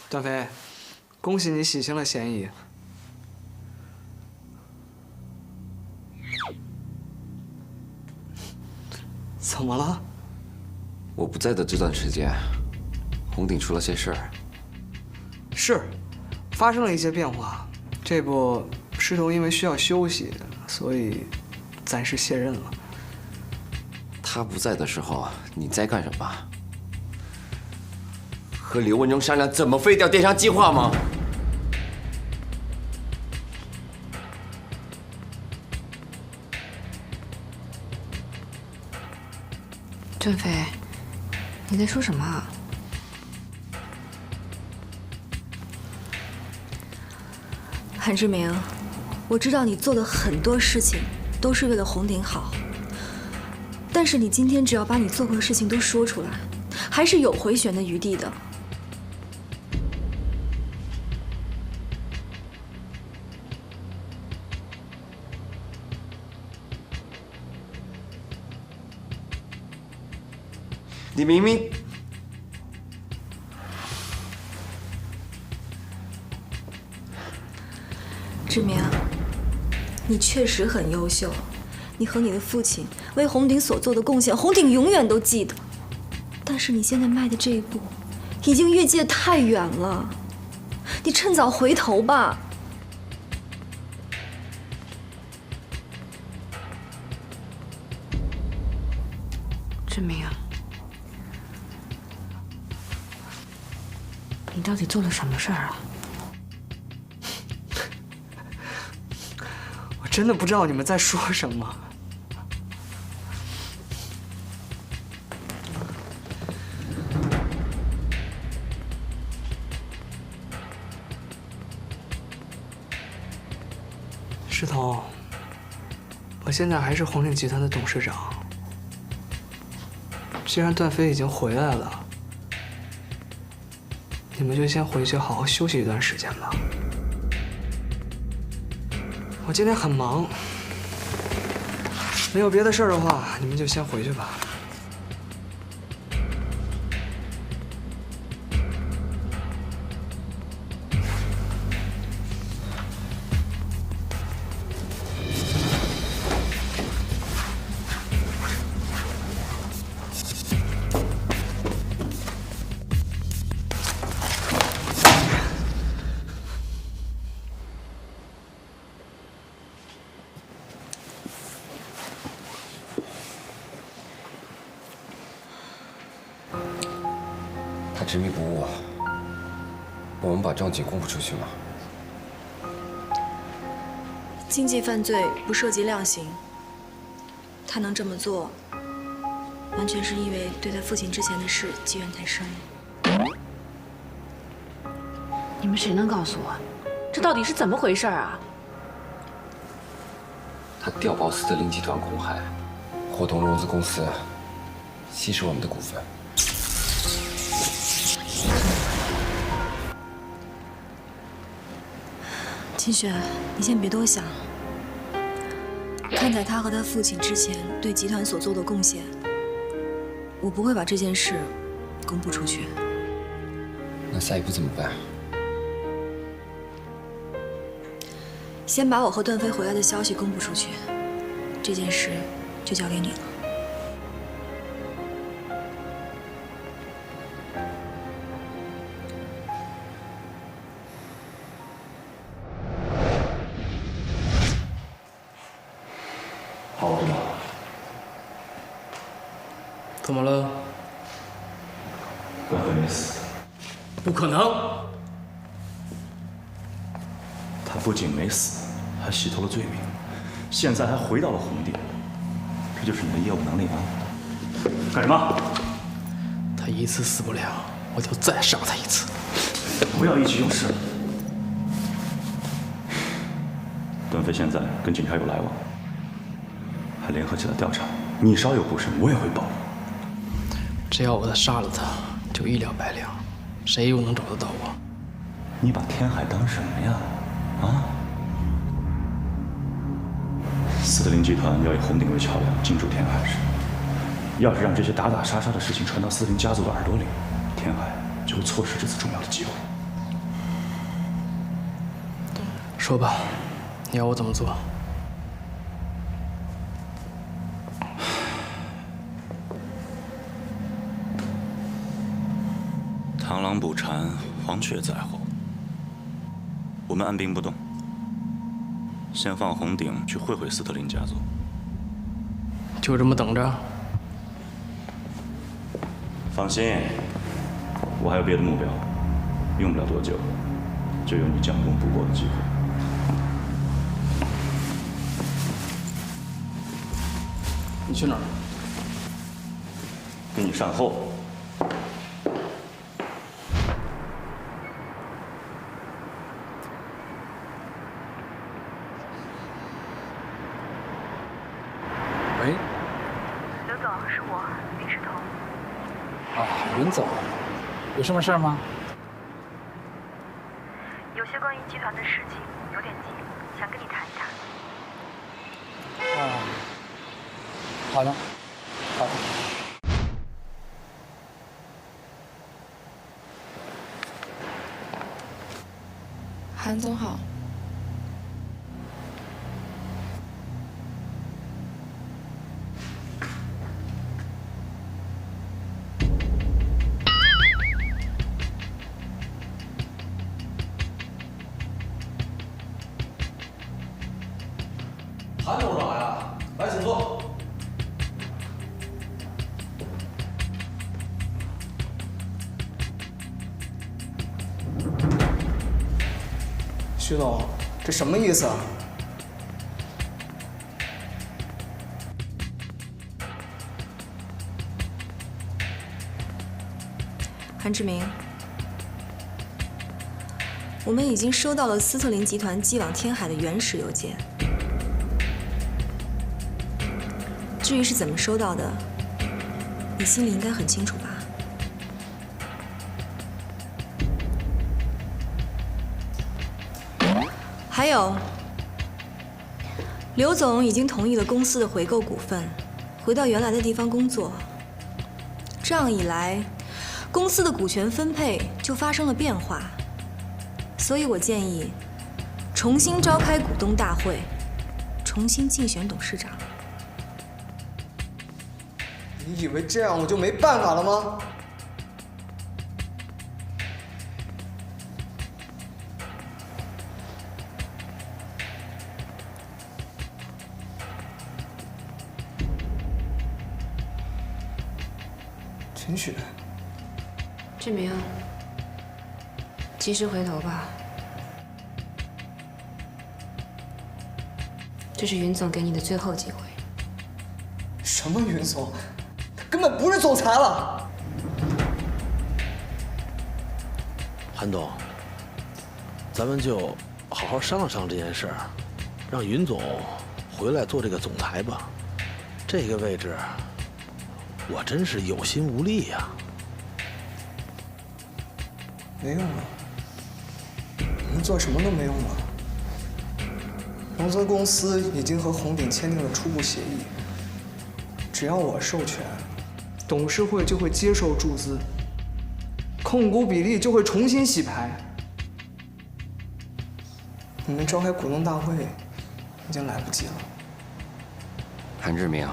段飞，恭喜你洗清了嫌疑。怎么了？我不在的这段时间，红顶出了些事儿。是，发生了一些变化。这不，师彤因为需要休息，所以暂时卸任了。他不在的时候，你在干什么？和刘文忠商量怎么废掉电商计划吗？段飞，你在说什么啊？韩志明，我知道你做的很多事情都是为了红顶好，但是你今天只要把你做过的事情都说出来，还是有回旋的余地的。你明明……志明，你确实很优秀，你和你的父亲为红顶所做的贡献，红顶永远都记得。但是你现在迈的这一步，已经越界太远了，你趁早回头吧。志明，你到底做了什么事儿啊？我真的不知道你们在说什么。师彤，我现在还是红岭集团的董事长。既然段飞已经回来了，你们就先回去好好休息一段时间吧。我今天很忙，没有别的事儿的话，你们就先回去吧。他执迷不悟，我们把证据公布出去吗？经济犯罪不涉及量刑，他能这么做，完全是因为对他父亲之前的事积怨太深了。你们谁能告诉我，这到底是怎么回事啊？他调包斯特林集团公海，伙同融资公司吸食我们的股份。金雪，你先别多想。看在他和他父亲之前对集团所做的贡献，我不会把这件事公布出去。那下一步怎么办？先把我和段飞回来的消息公布出去，这件事就交给你了。好，我知道了。怎么了？段飞没死，不可能！他不仅没死，还洗脱了罪名，现在还回到了红顶，这就是你的业务能力吗？干什么？他一次死不了，我就再杀他一次。不要意气用事。段飞现在跟警察有来往，还联合起来调查，你稍有不慎，我也会报。只要我杀了他，就一了百了，谁又能找得到我？你把天海当什么呀？啊？斯特林集团要以红顶为桥梁进驻天海市，要是让这些打打杀杀的事情传到斯特林家族的耳朵里，天海就会错失这次重要的机会。说吧，你要我怎么做？螳螂捕蝉，黄雀在后。我们按兵不动，先放红顶去会会斯特林家族。就这么等着？放心，我还有别的目标，用不了多久，就有你将功补过的机会。你去哪儿？跟你善后。喂。刘总，是我，林世彤。啊，云总，有什么事儿吗？有些关于集团的事情有点急，想跟你谈一谈。啊，好的，好的。韩总好。韩董事长呀，来，请坐。徐总，这什么意思啊？韩志明，我们已经收到了斯特林集团寄往天海的原始邮件。至于是怎么收到的，你心里应该很清楚吧？还有，刘总已经同意了公司的回购股份，回到原来的地方工作。这样一来，公司的股权分配就发生了变化。所以我建议，重新召开股东大会，重新竞选董事长。你以为这样我就没办法了吗？陈雪，志明，及时回头吧。这是云总给你的最后机会。什么云总？他根本不是总裁了。韩董，咱们就好好商量商量这件事儿，让云总回来做这个总裁吧。这个位置，我真是有心无力呀。没用了，我们做什么都没用了。融资公司已经和红鼎签订了初步协议，只要我授权，董事会就会接受注资，控股比例就会重新洗牌。你们召开股东大会已经来不及了。韩志明，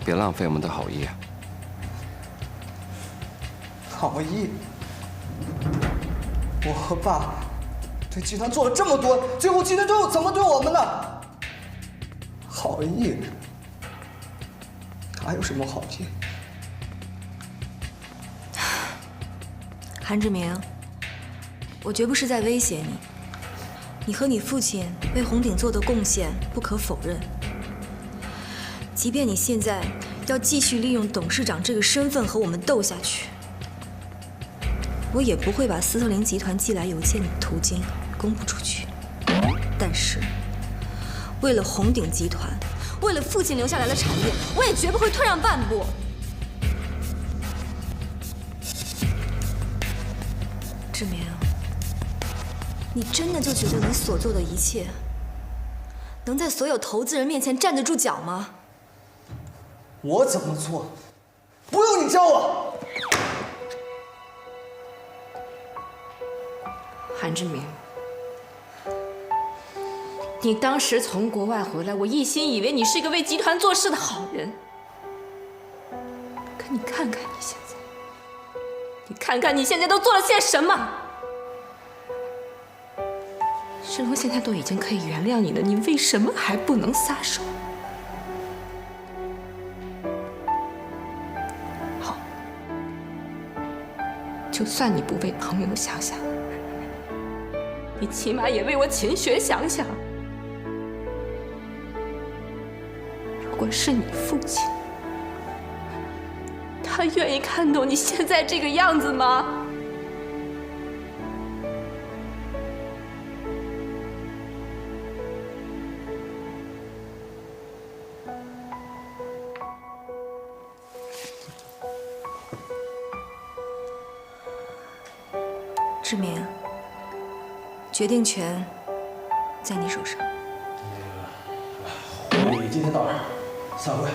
别浪费我们的好意。好意？我和爸对集团做了这么多，最后集团最后怎么对我们的？好意？哪有什么好意？韩志明，我绝不是在威胁你。你和你父亲为红鼎做的贡献不可否认。即便你现在要继续利用董事长这个身份和我们斗下去，我也不会把斯特林集团寄来邮件的途径公布出去。但是，为了红鼎集团，为了父亲留下来的产业，我也绝不会退让半步。志明，你真的就觉得你所做的一切，能在所有投资人面前站得住脚吗？我怎么做，不用你教我。韩志明，你当时从国外回来，我一心以为你是一个为集团做事的好人。可你看看你现在，你看看你现在都做了些什么？申龙现在都已经可以原谅你了，你为什么还不能撒手？好，就算你不为朋友想想，你起码也为我秦雪想想。如果是你父亲，他愿意看到你现在这个样子吗？志明，决定权在你手上。婚礼今天到这儿，散会。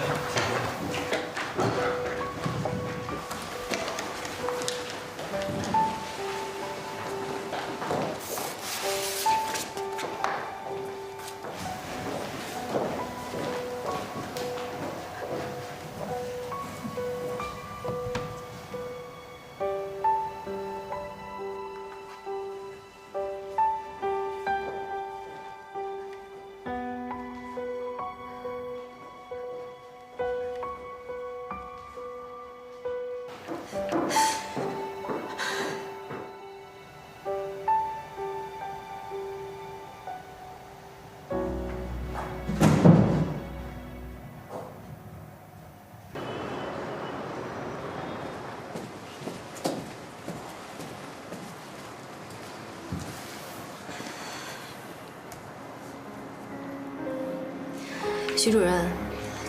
徐主任，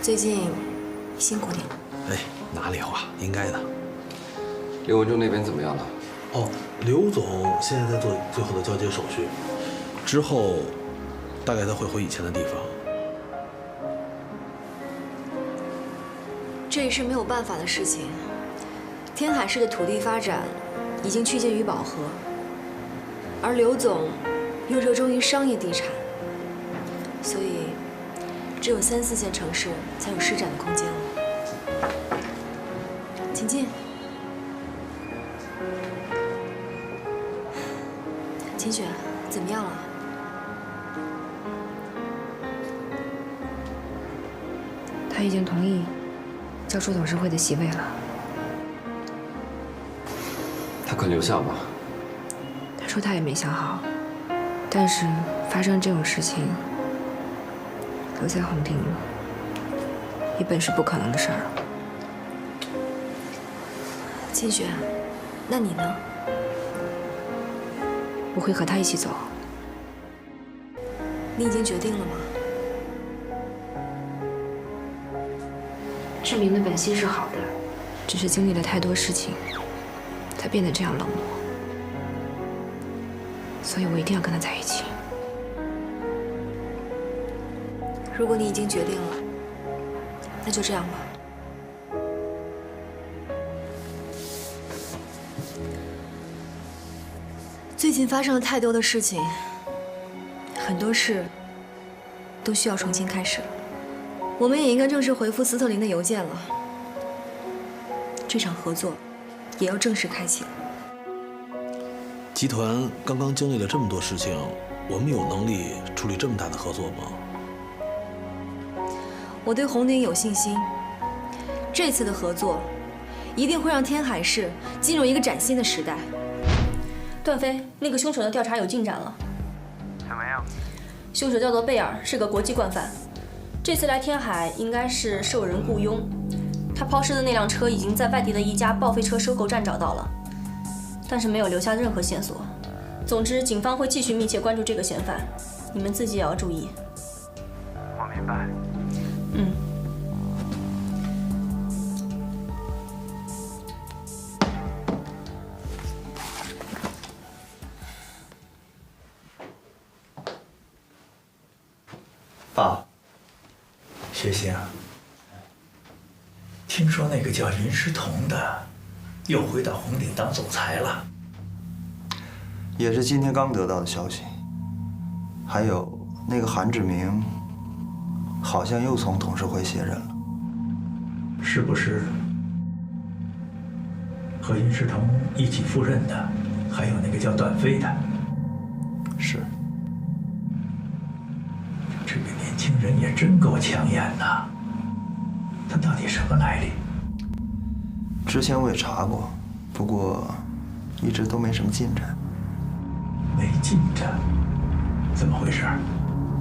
最近辛苦你了。哎，哪里话，应该的。刘文忠那边怎么样了？哦，刘总现在在做最后的交接手续，之后大概他会回以前的地方。这也是没有办法的事情。天海市的土地发展已经趋近于饱和，而刘总又热衷于商业地产，所以只有3、4线城市才有施展的空间了。请进。秦雪，怎么样了？他已经同意交出董事会的席位了。他肯留下吗？他说他也没想好，但是发生这种事情，留在红鼎也本是不可能的事儿。秦雪，那你呢？我会和他一起走。你已经决定了吗？志明的本心是好的，只是经历了太多事情，才变得这样冷漠。所以我一定要跟他在一起。如果你已经决定了，那就这样吧。最近发生了太多的事情，很多事都需要重新开始了。我们也应该正式回复斯特林的邮件了。这场合作也要正式开启了。集团刚刚经历了这么多事情，我们有能力处理这么大的合作吗？我对红鼎有信心，这次的合作一定会让天海市进入一个崭新的时代。段飞，那个凶手的调查有进展了。怎么样？凶手叫做贝尔，是个国际惯犯。这次来天海应该是受人雇佣。他抛尸的那辆车已经在外地的一家报废车收购站找到了，但是没有留下任何线索。总之，警方会继续密切关注这个嫌犯，你们自己也要注意。我明白。嗯。爸，学兴，听说那个叫林诗彤的，又回到红鼎当总裁了。也是今天刚得到的消息。还有，那个韩志明好像又从董事会卸任了，是不是和殷世同一起赴任的，还有那个叫段飞的？是。这个年轻人也真够抢眼呐！他到底什么来历？之前我也查过，不过一直都没什么进展。没进展？怎么回事？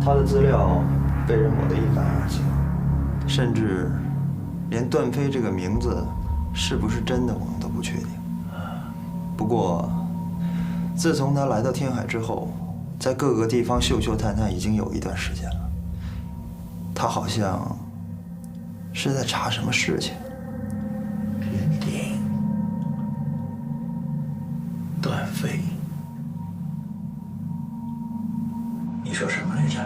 他的资料被人抹得一干二净，甚至连段飞这个名字是不是真的我们都不确定。不过，自从他来到天海之后，在各个地方嗅嗅探探已经有一段时间了。他好像是在查什么事情。云顶，段飞，你说什么来着？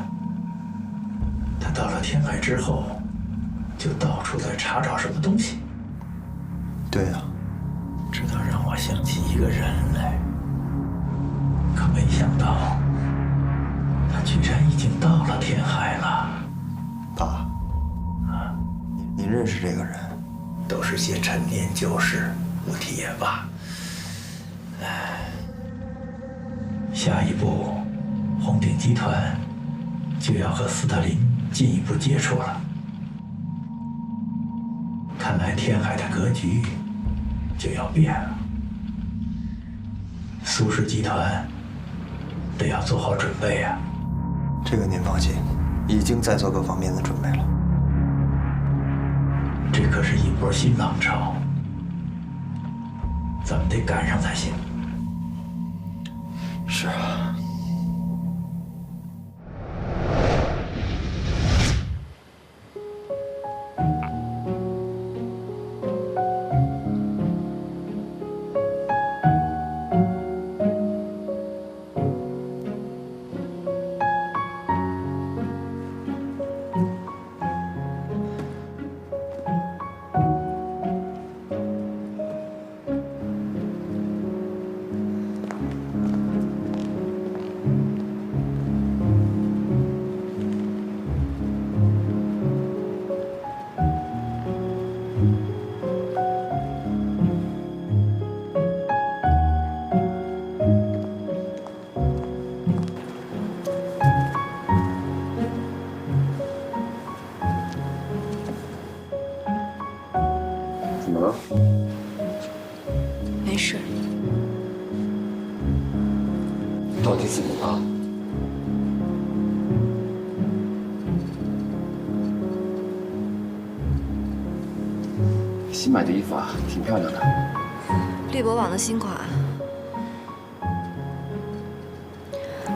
他到了天海之后，就到处在查找什么东西。对呀，这倒让我想起一个人来，可没想到他居然已经到了天海了。爸，你认识这个人？都是些陈年旧事，不提也罢。下一步，红鼎集团就要和斯特林进一步接触了。看来天海的格局就要变了。苏氏集团得要做好准备啊！这个您放心，已经在做各方面的准备了。这可是一波新浪潮，咱们得赶上才行。是啊。怎么了？没事。到底怎么了？新买的衣服啊，挺漂亮的。绿博网的新款。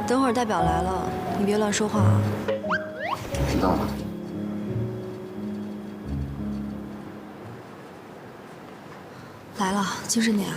等会儿代表来了，你别乱说话啊。知道了。来了，就是你啊。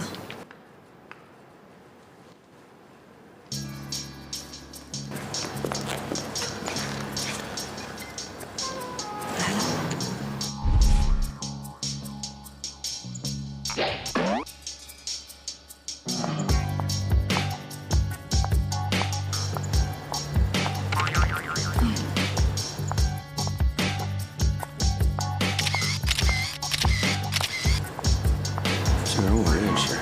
这个人我认识。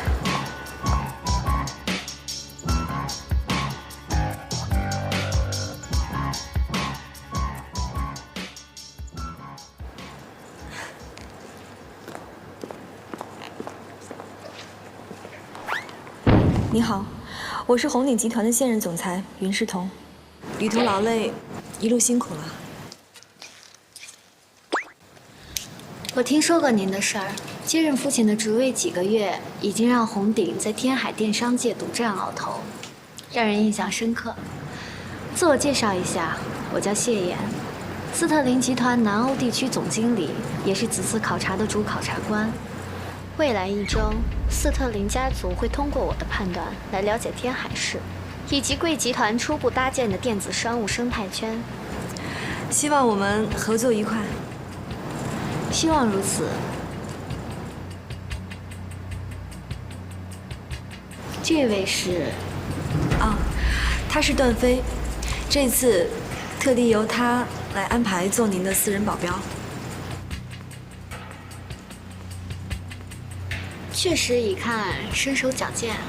你好，我是红鼎集团的现任总裁云世同。旅途劳累，一路辛苦了。我听说过您的事儿，接任父亲的职位几个月，已经让红鼎在天海电商界独占鳌头，让人印象深刻。自我介绍一下，我叫谢妍，斯特林集团南欧地区总经理，也是此次考察的主考察官。未来1周，斯特林家族会通过我的判断来了解天海市，以及贵集团初步搭建的电子商务生态圈。希望我们合作愉快。希望如此。这位是？啊，他是段飞。这次特地由他来安排做您的私人保镖。确实一看身手矫健啊。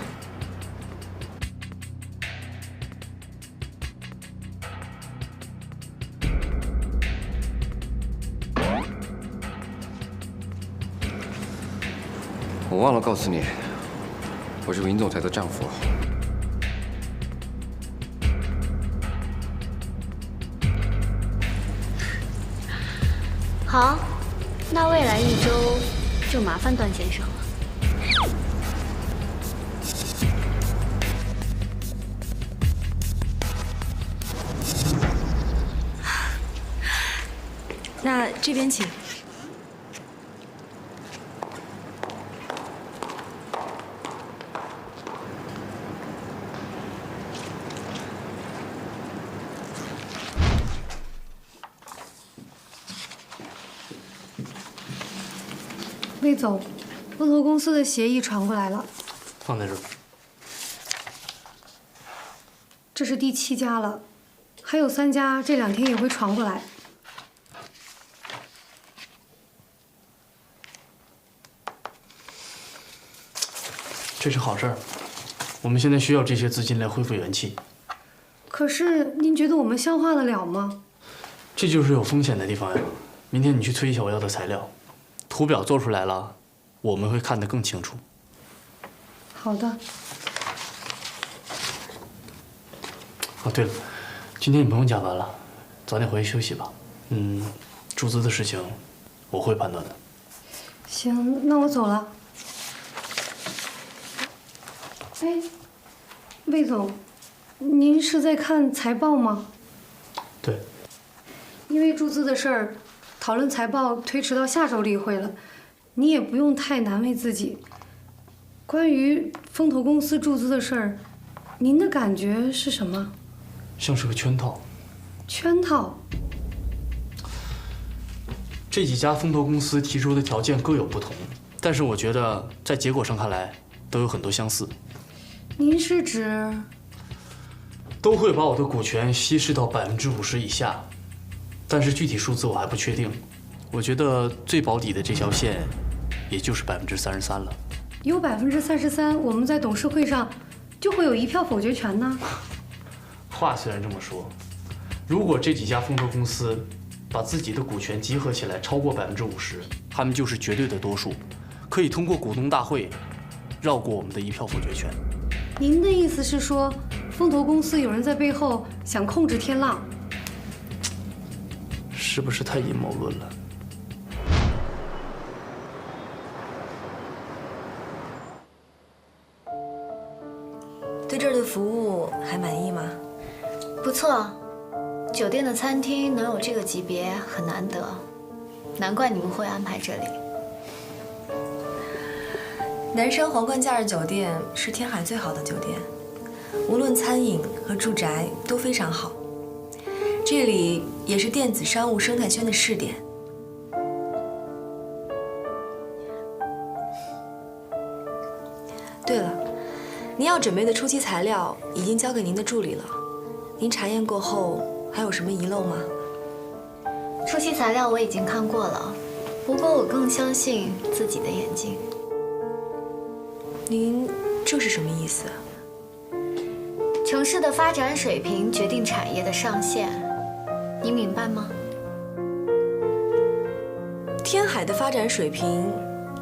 我忘了告诉你，我是尹总裁的丈夫。好，那未来1周就麻烦段先生了。那这边请。魏总，风投公司的协议传过来了，放在这儿。这是第7家了，还有3家这2天也会传过来。这是好事儿，我们现在需要这些资金来恢复元气。可是您觉得我们消化得了吗？这就是有风险的地方呀。明天你去催一下我要的材料，图表做出来了，我们会看得更清楚。好的。哦，对了，今天你不用加班了，早点回去休息吧。注资的事情我会判断的。行，那我走了。哎，魏总，您是在看财报吗？对。因为注资的事儿，讨论财报推迟到下周例会了，你也不用太难为自己。关于风投公司注资的事儿，您的感觉是什么？像是个圈套。圈套？这几家风投公司提出的条件各有不同，但是我觉得在结果上看来都有很多相似。您是指？都会把我的股权稀释到50%以下，但是具体数字我还不确定。我觉得最保底的这条线，也就是33%了。有33%，我们在董事会上就会有1票否决权呢。话虽然这么说，如果这几家风投公司把自己的股权集合起来超过50%，他们就是绝对的多数，可以通过股东大会绕过我们的1票否决权。您的意思是说，风投公司有人在背后想控制天浪？是不是太阴谋论了？对这儿的服务还满意吗？不错，酒店的餐厅能有这个级别很难得，难怪你们会安排这里。南山皇冠假日酒店是天海最好的酒店，无论餐饮和住宅都非常好。这里也是电子商务生态圈的试点。对了，您要准备的初期材料已经交给您的助理了，您查验过后还有什么遗漏吗？初期材料我已经看过了，不过我更相信自己的眼睛。您这是什么意思？城市的发展水平决定产业的上限，你明白吗？天海的发展水平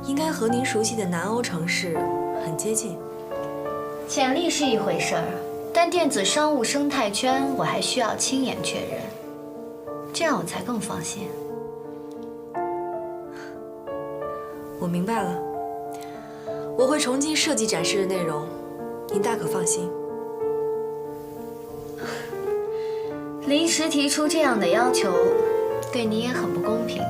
应该和您熟悉的南欧城市很接近。潜力是一回事儿，但电子商务生态圈我还需要亲眼确认，这样我才更放心。我明白了，我会重新设计展示的内容，您大可放心。临时提出这样的要求，对你也很不公平。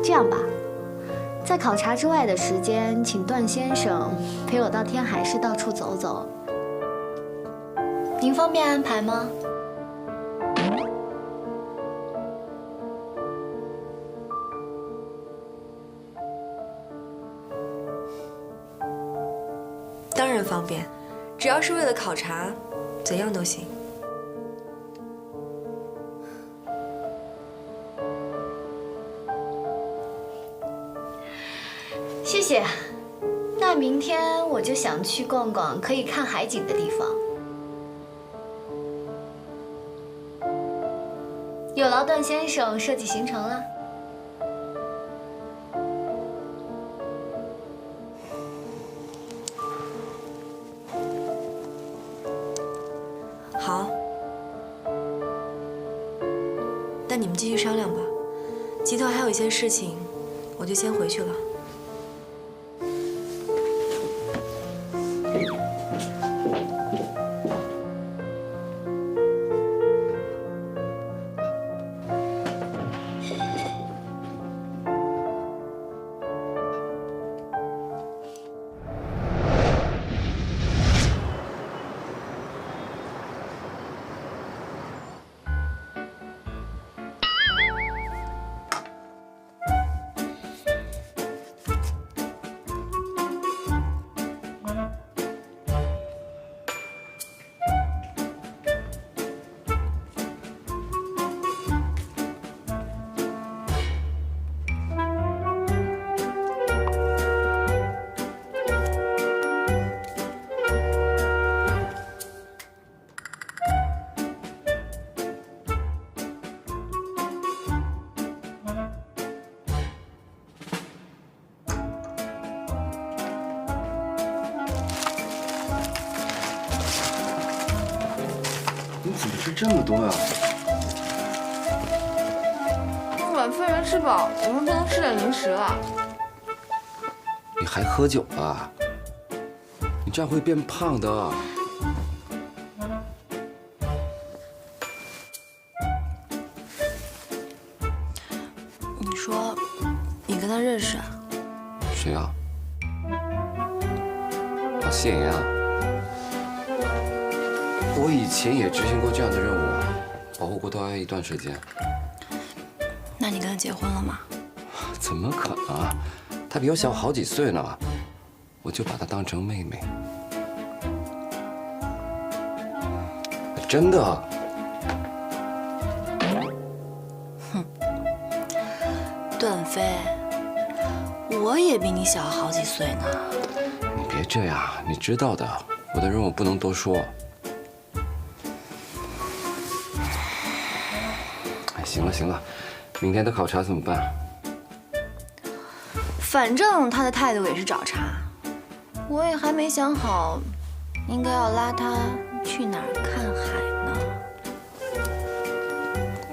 这样吧，在考察之外的时间，请段先生陪我到天海市到处走走。您方便安排吗？当然方便，只要是为了考察，怎样都行。谢谢。那明天我就想去逛逛可以看海景的地方。有劳段先生设计行程了。好，那你们继续商量吧。集团还有一些事情，我就先回去了。你怎么吃这么多呀？晚饭没吃饱，我们不能吃点零食了。你还喝酒啊？你这样会变胖的。你说，你跟他认识啊？谁啊？哦，谢岩啊。我以前也执行过这样的任务，保护过道爱一段时间。那你跟他结婚了吗？怎么可能啊？她比我小好几岁呢，我就把她当成妹妹。真的。哼，段飞，我也比你小好几岁呢。你别这样，你知道的，我的任务不能多说。哎，行了行了，明天的考察怎么办？反正他的态度也是找茬，我也还没想好，应该要拉他去哪儿看海呢？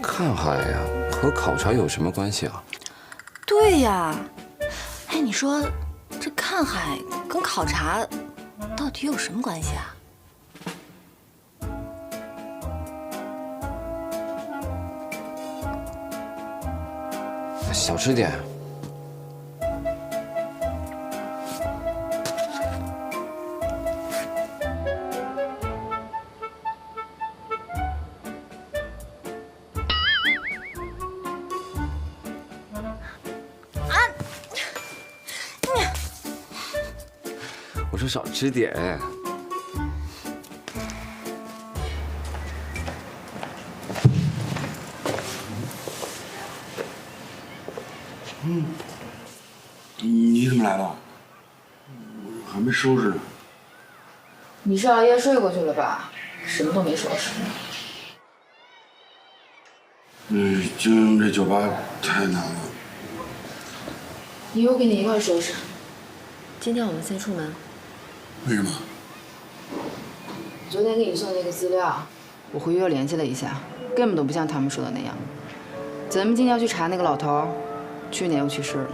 看海呀，和考察有什么关系啊？对呀，哎，你说这看海跟考察到底有什么关系啊？少吃点。我说少吃点。你怎么来了？我还没收拾呢。你是熬夜睡过去了吧？什么都没收拾。经营这酒吧太难了。以后跟你一块收拾。今天我们先出门。为什么？昨天给你送的那个资料，我回去又联系了一下，根本都不像他们说的那样。咱们今天要去查那个老头，去年又去世了。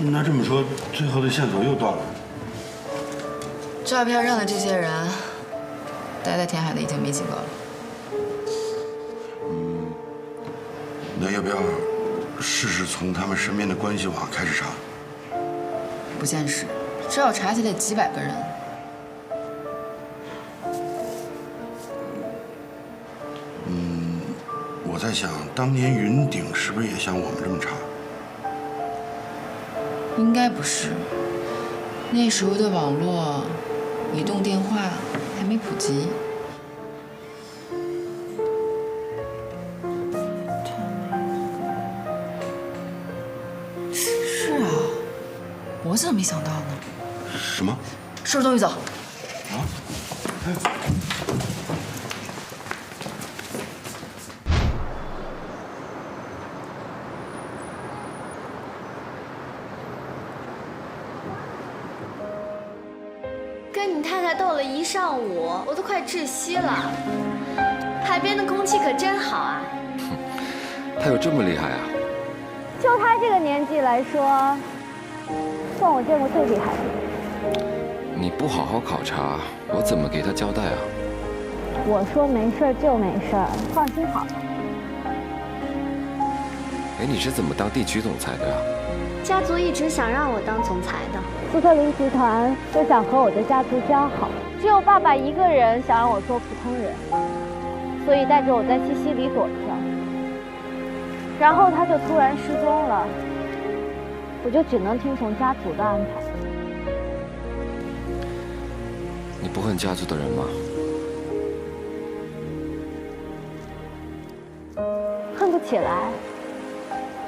那这么说，最后的线索又断了。照片上的这些人，待在天海的已经没几个了。那要不要试试从他们身边的关系网开始查？不现实，这要查起来几百个人。我在想，当年云顶是不是也像我们这么查？应该不是，那时候的网络，移动电话还没普及。是啊，我怎么没想到呢？什么？收拾东西走。啊？跟你太太斗了一上午，我都快窒息了。海边的空气可真好啊！他有这么厉害啊？就他这个年纪来说，算我见过最厉害的。你不好好考察，我怎么给他交代啊？我说没事就没事，放心好了。哎，你是怎么当地区总裁的呀？家族一直想让我当总裁的，斯特林集团就想和我的家族交好，只有爸爸一个人想让我做普通人，所以带着我在西西里躲着，然后他就突然失踪了，我就只能听从家族的安排。你不恨家族的人吗？恨不起来。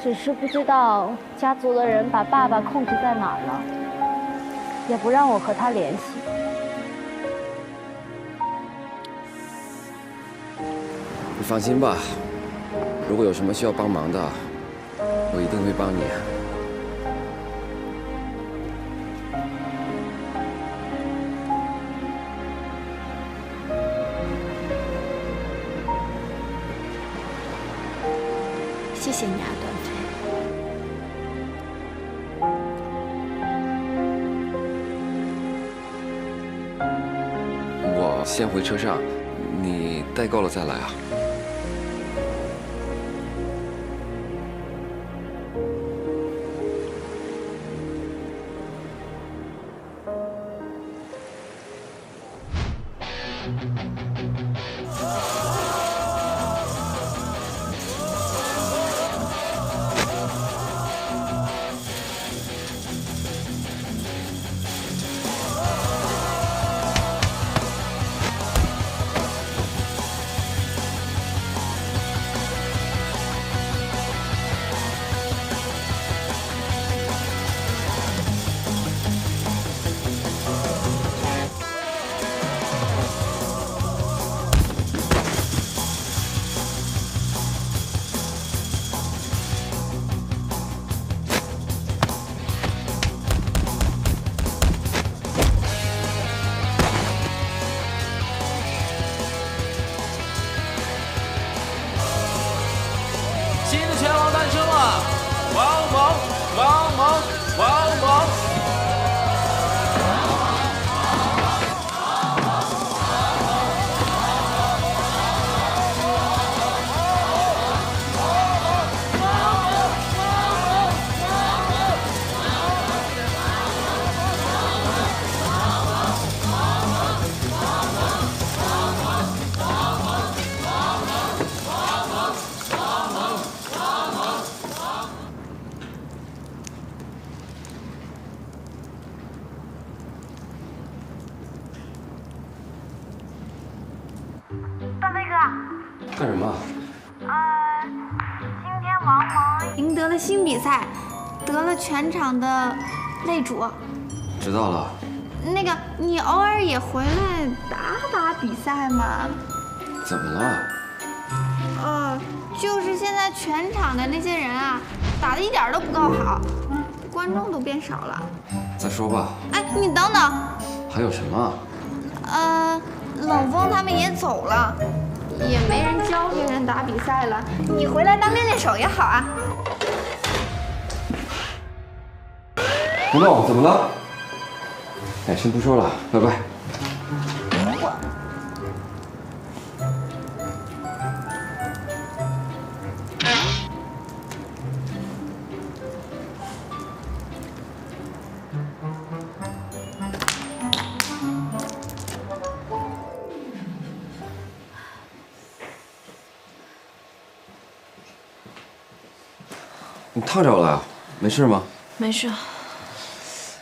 只是不知道家族的人把爸爸控制在哪儿了，也不让我和他联系。你放心吧，如果有什么需要帮忙的，我一定会帮你。谢谢你啊，段飞。我先回车上，你带够了再来啊。干什么？今天王蒙赢得了新比赛，得了全场的擂主。知道了。那个，你偶尔也回来打比赛嘛？怎么了？就是现在全场的那些人啊，打得一点都不够好，观众都变少了。再说吧。哎，你等等。还有什么？冷风他们也走了。也没人教别人打比赛了，你回来当练练手也好啊。胡总，怎么了？哎，先不说了，拜拜。你烫着了，没事吗？没事。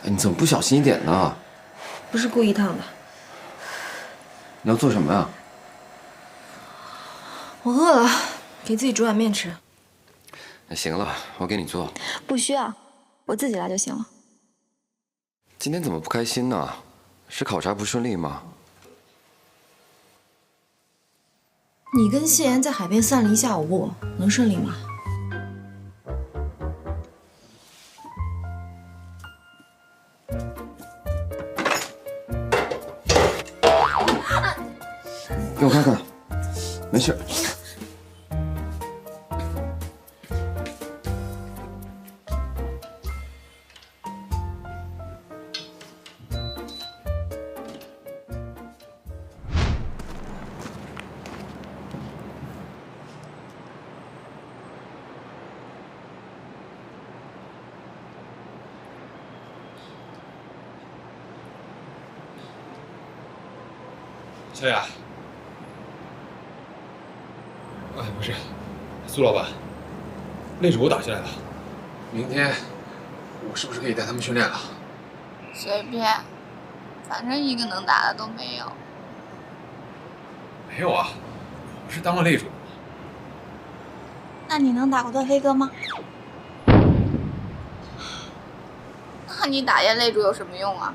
你怎么不小心一点呢？不是故意烫的。你要做什么呀？我饿了，给自己煮碗面吃。那行了，我给你做。不需要，我自己来就行了。今天怎么不开心呢？是考察不顺利吗？你跟谢妍在海边散了一下午步，能顺利吗？给我看看，没事。小雅，哎，不是，苏老板，擂主我打下来了，明天我是不是可以带他们训练了？随便，反正一个能打的都没有。没有啊，我是当了擂主。那你能打过段飞哥吗？那你打赢擂主有什么用啊？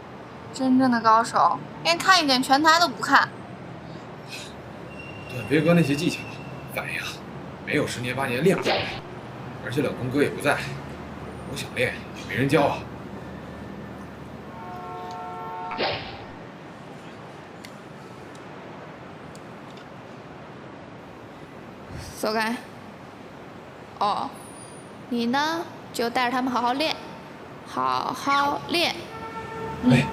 真正的高手连看一点拳台都不看。段飞哥那些技巧、反应，没有10年8年练不出来，而且冷宫哥也不在，我想练也没人教啊。走开。哦，你呢就带着他们好好练，好好练。哎。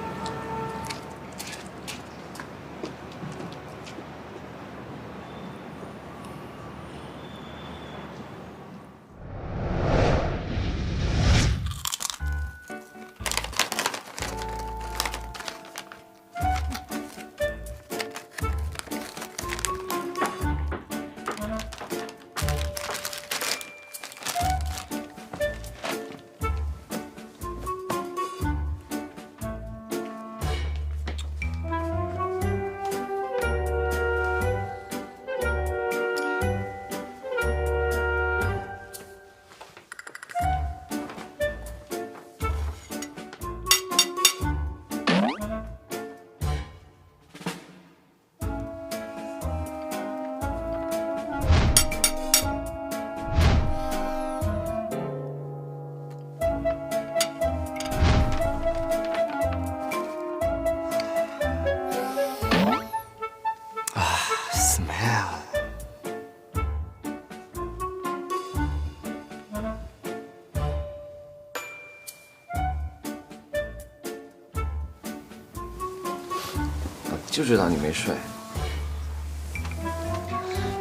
就知道你没睡。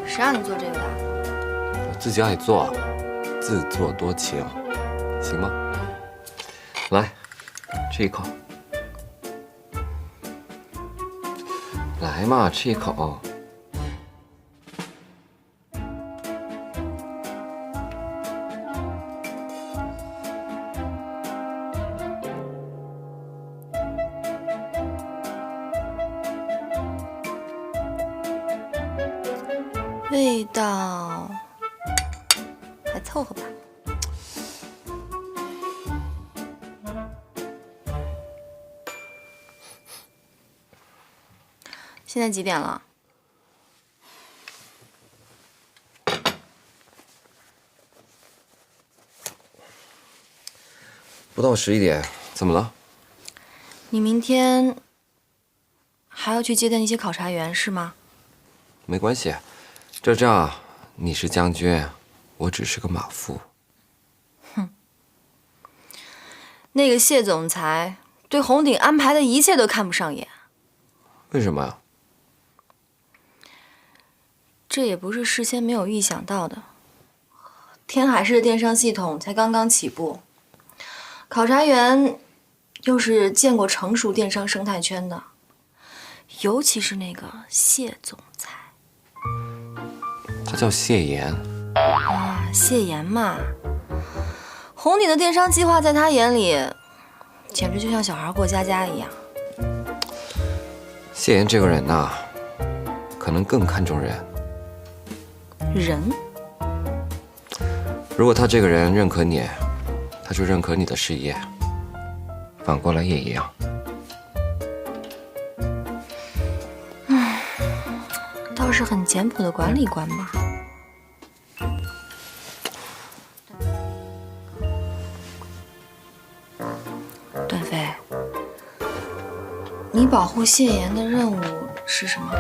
谁让你做这个的？我自己爱做，自作多情，行吗？来，吃一口。来嘛，吃一口。味道还凑合吧。现在几点了？不到11点，怎么了？你明天还要去接待那些考察员是吗？没关系，这仗你是将军，我只是个马夫。哼，那个谢总裁对红鼎安排的一切都看不上眼。为什么呀？这也不是事先没有预想到的。天海市的电商系统才刚刚起步，考察员又是见过成熟电商生态圈的，尤其是那个谢总裁。他叫谢岩。啊，谢岩嘛。红鼎的电商计划在他眼里，简直就像小孩过家家一样。谢言这个人呐，可能更看重人。人？如果他这个人认可你，他就认可你的事业，反过来也一样。倒是很简朴的管理观嘛。段飞，你保护谢言的任务是什么？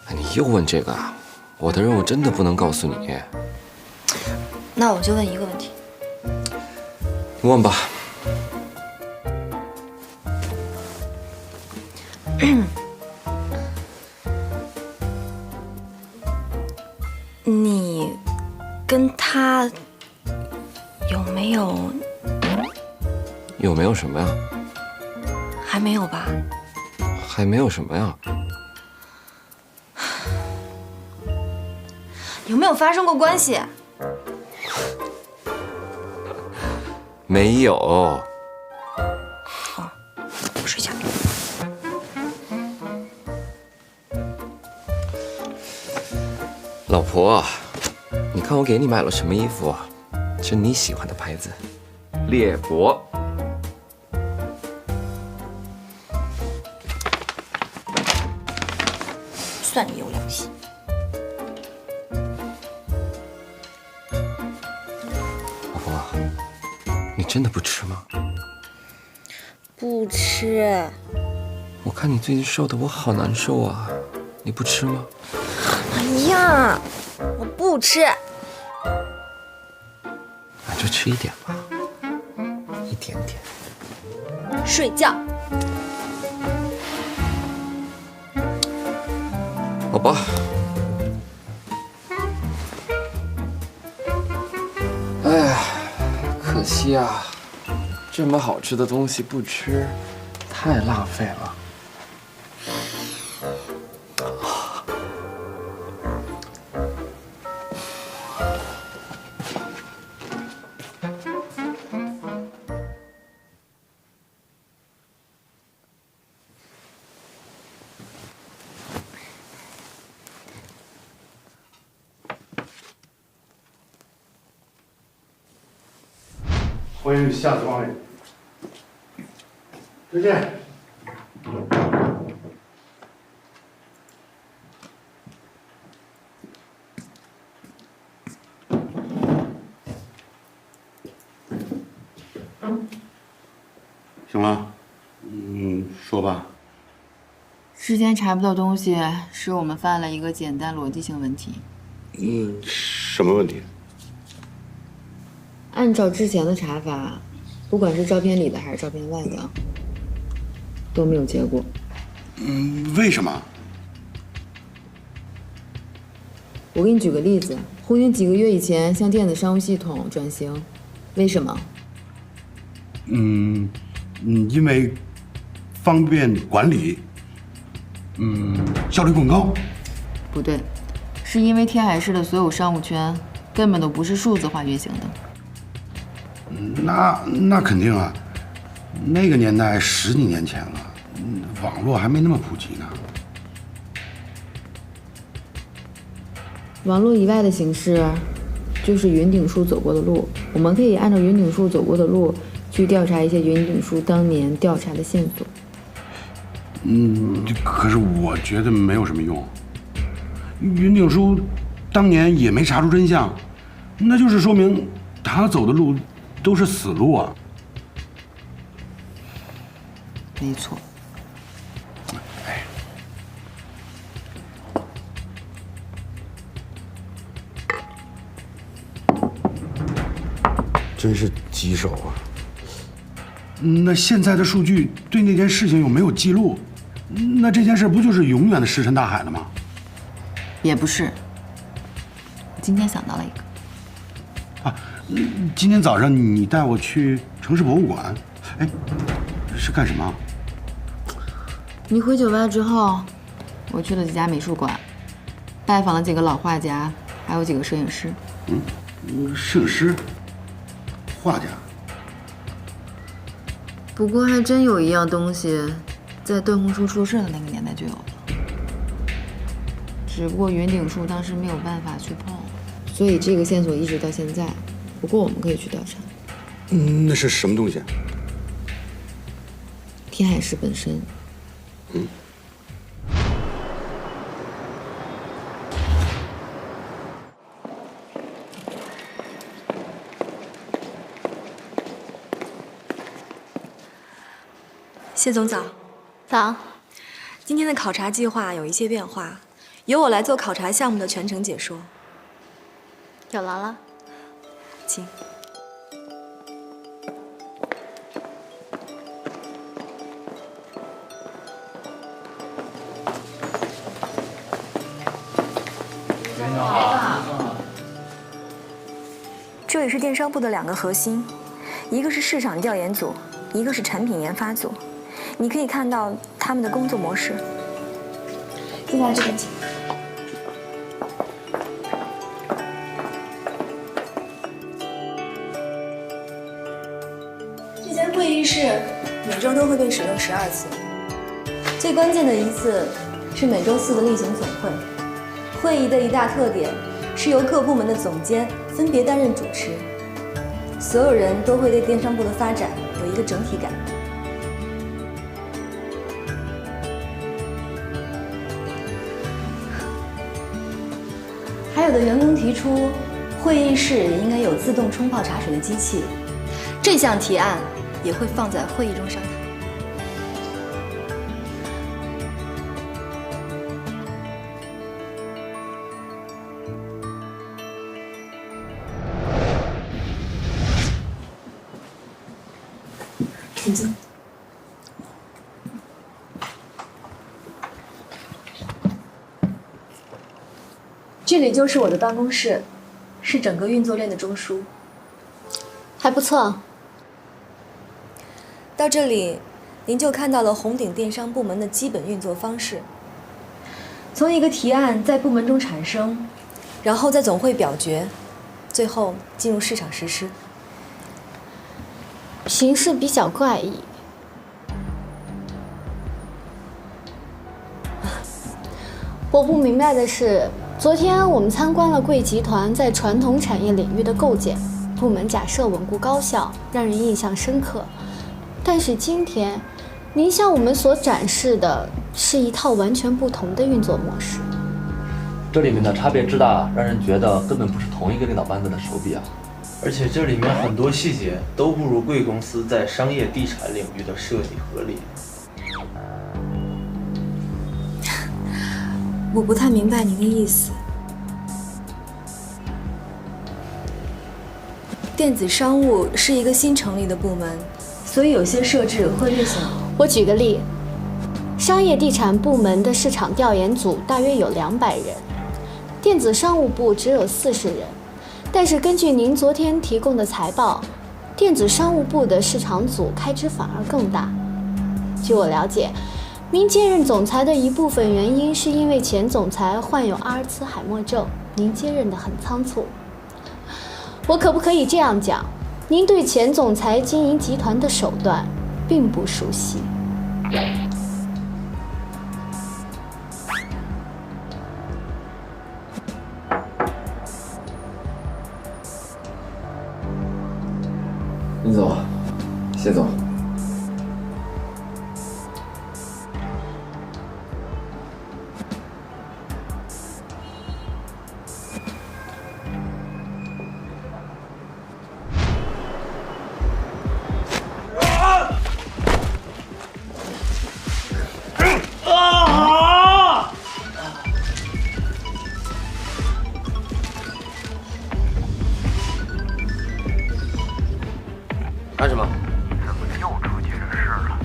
哎，你又问这个啊？我的任务真的不能告诉你。那我就问一个问题。你问吧。你跟他有没有？有没有什么呀？还没有吧？还没有什么呀？有没有发生过关系？没有。好，睡觉。老婆，你看我给你买了什么衣服啊？是你喜欢的牌子，猎博。算你有良心。老婆，你真的不吃吗？不吃。我看你最近瘦的，我好难受啊！你不吃吗？哎呀，我不吃。那就吃一点吧，一点点。睡觉。好吧。哎呀，可惜啊，这么好吃的东西不吃，太浪费了。欢迎下次光临，再见。行了，说吧。之前查不到东西，是我们犯了一个简单逻辑性问题。什么问题？按照之前的查法，不管是照片里的还是照片外的，都没有结果。为什么？我给你举个例子，红云几个月以前向电子商务系统转型，为什么？因为方便管理，效率更高。不对，是因为天海市的所有商务圈根本都不是数字化运行的。那肯定啊，那个年代10几年前了，网络还没那么普及呢。网络以外的形式，就是云顶树走过的路。我们可以按照云顶树走过的路，去调查一些云顶树当年调查的线索。可是我觉得没有什么用。云顶书当年也没查出真相，那就是说明他走的路都是死路啊。没错。真是棘手啊！那现在的数据对那件事情有没有记录？那这件事不就是永远的石沉大海了吗？也不是。我今天想到了一个。今天早上你带我去城市博物馆，是干什么？你回酒吧之后，我去了几家美术馆，拜访了几个老画家，还有几个摄影师。摄影师。画家，不过还真有一样东西，在段红书出事的那个年代就有了，只不过云顶树当时没有办法去碰，所以这个线索一直到现在。不过我们可以去调查。那是什么东西？天海市本身。谢总早。早。今天的考察计划有一些变化，由我来做考察项目的全程解说。有劳了。请。这里是电商部的2个核心，一个是市场调研组，一个是产品研发组。你可以看到他们的工作模式。接下来这边请。这间会议室每周都会被使用12次，最关键的一次是每周4的例行总会。会议的一大特点是由各部门的总监分别担任主持，所有人都会对电商部的发展有一个整体感。还有的员工提出，会议室也应该有自动冲泡茶水的机器，这项提案也会放在会议中商讨。请进。这里就是我的办公室，是整个运作链的中枢。还不错。到这里，您就看到了红顶电商部门的基本运作方式。从一个提案在部门中产生，然后在总会表决，最后进入市场实施。形式比较怪异。我不明白的是，昨天我们参观了贵集团在传统产业领域的构建，部门假设稳固高效，让人印象深刻。但是今天，您向我们所展示的是一套完全不同的运作模式。这里面的差别之大，让人觉得根本不是同一个领导班子的手笔啊！而且这里面很多细节都不如贵公司在商业地产领域的设计合理。我不太明白您的意思。电子商务是一个新成立的部门，所以有些设置会略显。我举个例，商业地产部门的市场调研组大约有200人，电子商务部只有40人。但是根据您昨天提供的财报，电子商务部的市场组开支反而更大。据我了解，您接任总裁的一部分原因是因为前总裁患有阿尔茨海默症，您接任得很仓促。我可不可以这样讲，您对前总裁经营集团的手段并不熟悉？林总，谢总。干什么？怎么又出急诊室了？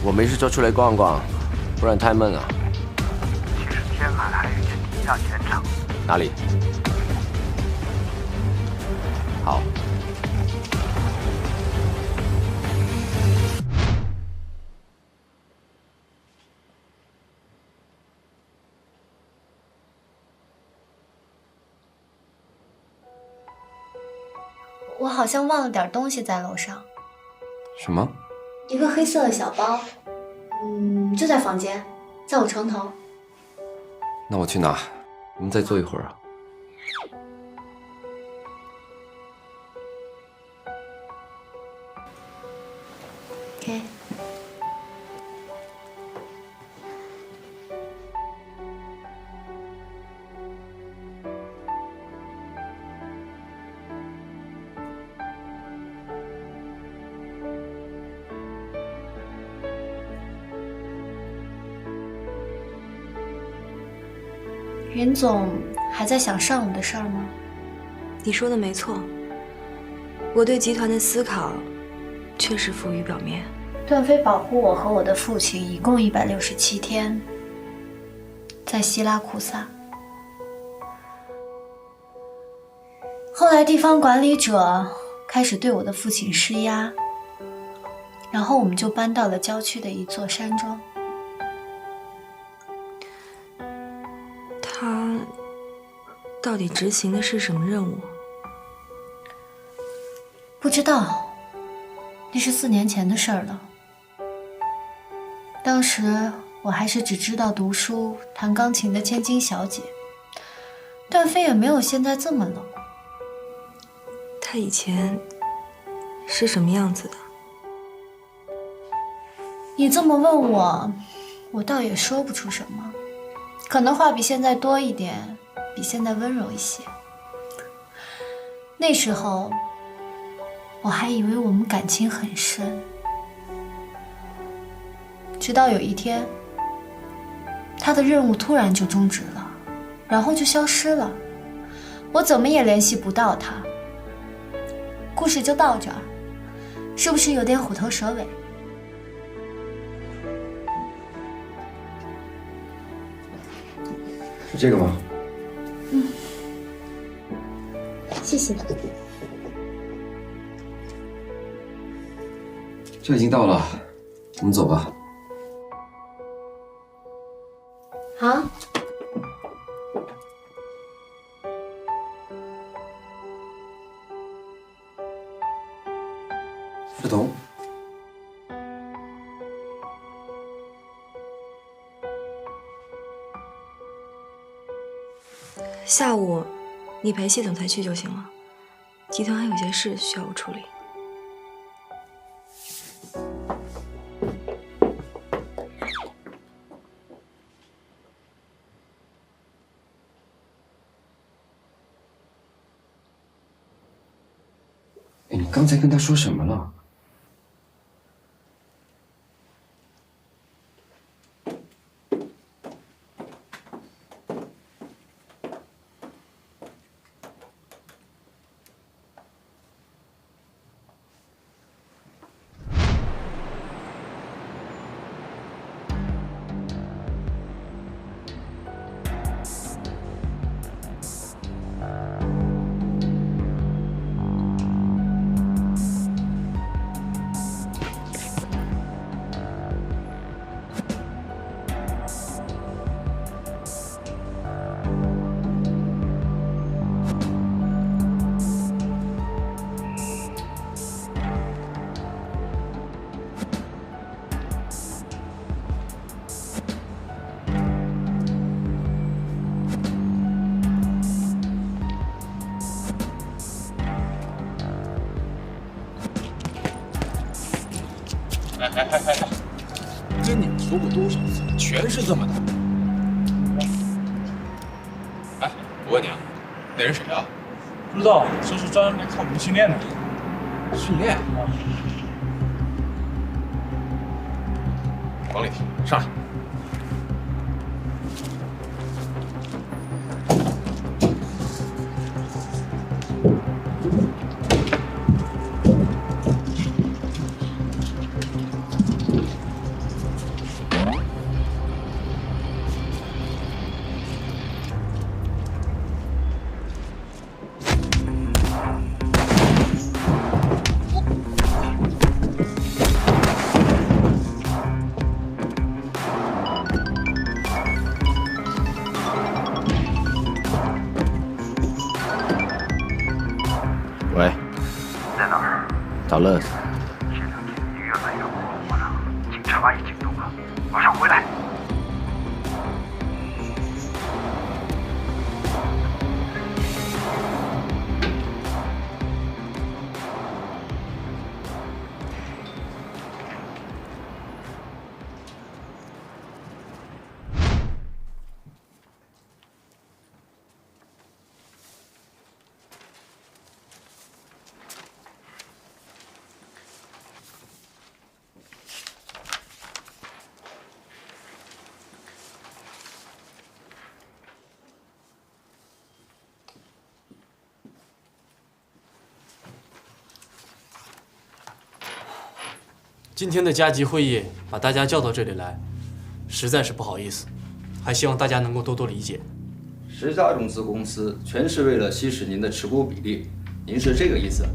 我没事就出来逛逛，不然太闷了。其实天海还有一间地下钱厂。哪里？好。我好像忘了点东西在楼上。什么？一个黑色的小包，就在房间，在我床头。那我去拿，你们再坐一会儿啊。OK。云总还在想上午的事儿吗？你说的没错，我对集团的思考确实浮于表面。段飞保护我和我的父亲一共167天，在希拉库萨。后来地方管理者开始对我的父亲施压，然后我们就搬到了郊区的一座山庄。他到底执行的是什么任务？不知道，那是4年前的事儿了。当时我还是只知道读书、弹钢琴的千金小姐，段飞也没有现在这么冷。他以前是什么样子的？你这么问我，我倒也说不出什么。可能话比现在多一点，比现在温柔一些。那时候，我还以为我们感情很深，直到有一天，他的任务突然就终止了，然后就消失了，我怎么也联系不到他。故事就到这儿，是不是有点虎头蛇尾？是这个吗？谢谢。这已经到了，我们走吧。好。志彤。下午你陪谢总裁去就行了，集团还有些事需要我处理。你刚才跟他说什么了？哎，跟你们说过多少次，全是这么打。哎，我问你啊，那人谁啊？不知道，说是专门来看我们训练的。训练？往里提，上来。喂，在哪儿？找乐子。谁能听？马上回来。今天的加急会议把大家叫到这里来，实在是不好意思，还希望大家能够多多理解。10家融资公司全是为了稀释您的持股比例，您是这个意思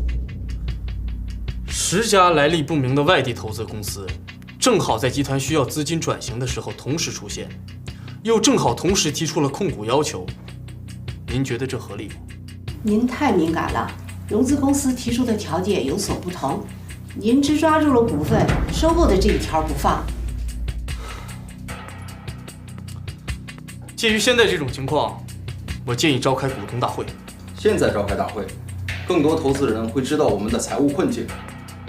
？10家来历不明的外地投资公司，正好在集团需要资金转型的时候同时出现，又正好同时提出了控股要求，您觉得这合理吗？您太敏感了，融资公司提出的条件有所不同。您只抓住了股份收购的这一条不放。鉴于现在这种情况，我建议召开股东大会。现在召开大会，更多投资人会知道我们的财务困境。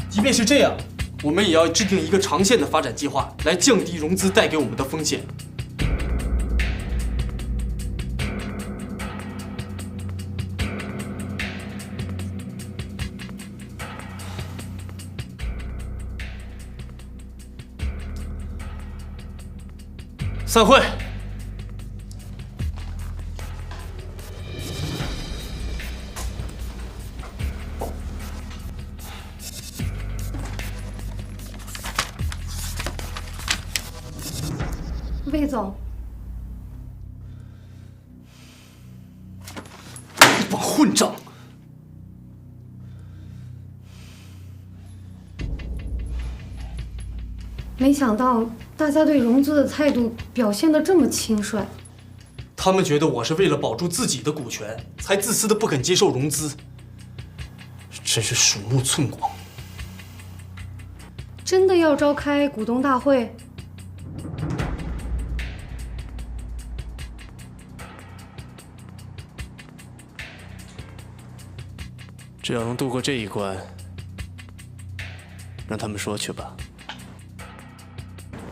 即便是这样，我们也要制定一个长线的发展计划，来降低融资带给我们的风险。散会。魏总，一帮混账！没想到大家对融资的态度表现得这么轻率。他们觉得我是为了保住自己的股权，才自私的不肯接受融资，真是鼠目寸光。真的要召开股东大会？只要能度过这一关，让他们说去吧。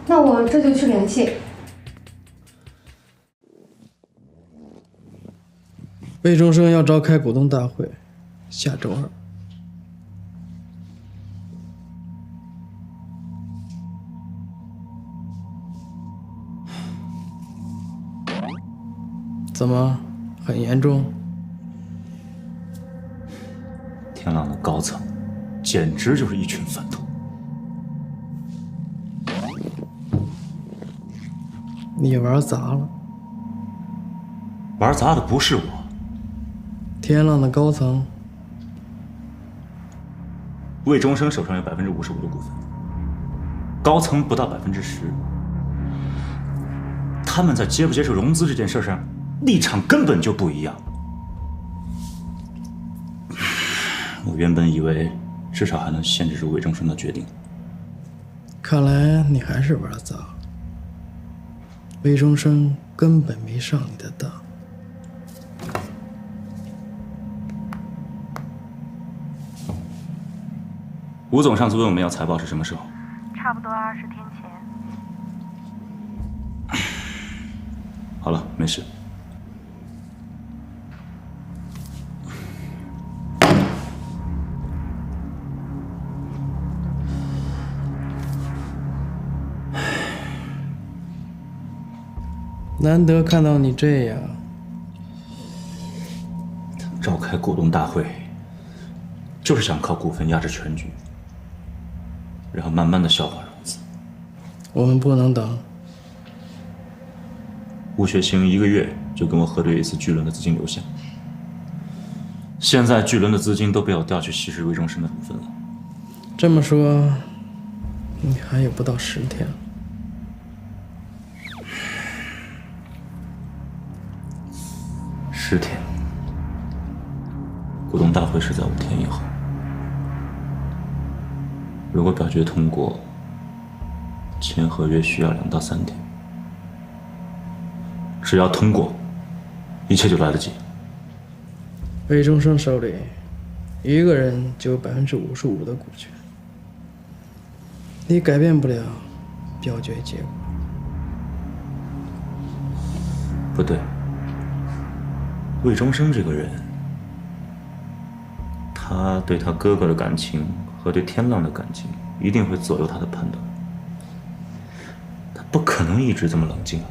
那我这就去联系。魏中生要召开股东大会，下周2。怎么，很严重？天浪的高层，简直就是一群反动。你玩砸了。玩砸的不是我。天浪的高层，魏中生手上有55%的股份，高层不到10%。他们在接不接受融资这件事上，立场根本就不一样。我原本以为至少还能限制住魏中生的决定，看来你还是玩砸了。魏中生根本没上你的当。吴总上次问我们要财报是什么时候？差不多20天前。好了，没事。难得看到你这样。召开股东大会，就是想靠股份压制全局，然后慢慢的消化融资。我们不能等。吴学兴1个月就跟我核对一次巨轮的资金流向，现在巨轮的资金都被我调去稀释魏中生的股份了。这么说，你还有不到10天了。10天，股东大会是在5天以后。如果表决通过，签合约需要2到3天，只要通过，一切就来得及。魏中生手里一个人就有55%的股权，你改变不了表决结果。不对，魏中生这个人，他对他哥哥的感情和对天浪的感情一定会左右他的判断，他不可能一直这么冷静。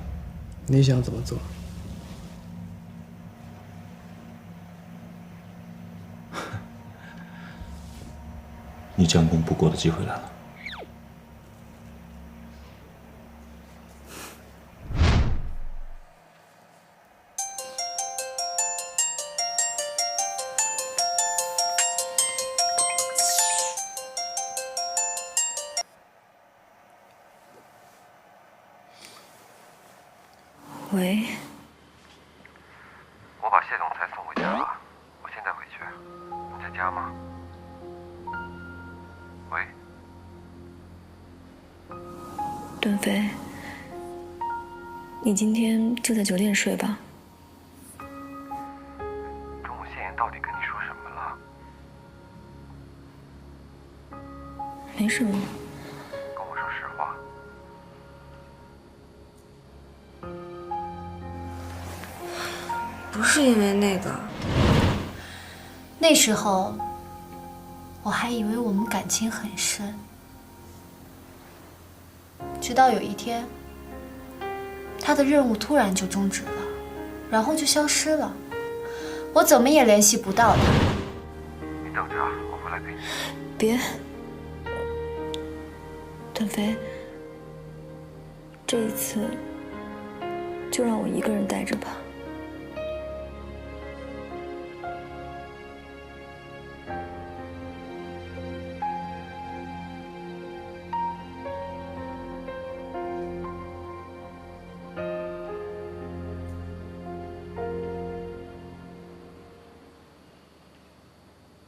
你想怎么做？你将功补过的机会来了。喂，我把谢总裁送回家了，我现在回去。你在家吗？喂，段飞，你今天就在酒店睡吧。中午谢莹到底跟你说什么了？没什么。跟我说实话。不是因为那个，那时候我还以为我们感情很深，直到有一天，他的任务突然就终止了，然后就消失了，我怎么也联系不到他。你等着，我回来陪你。别，段飞，这一次就让我一个人带着吧。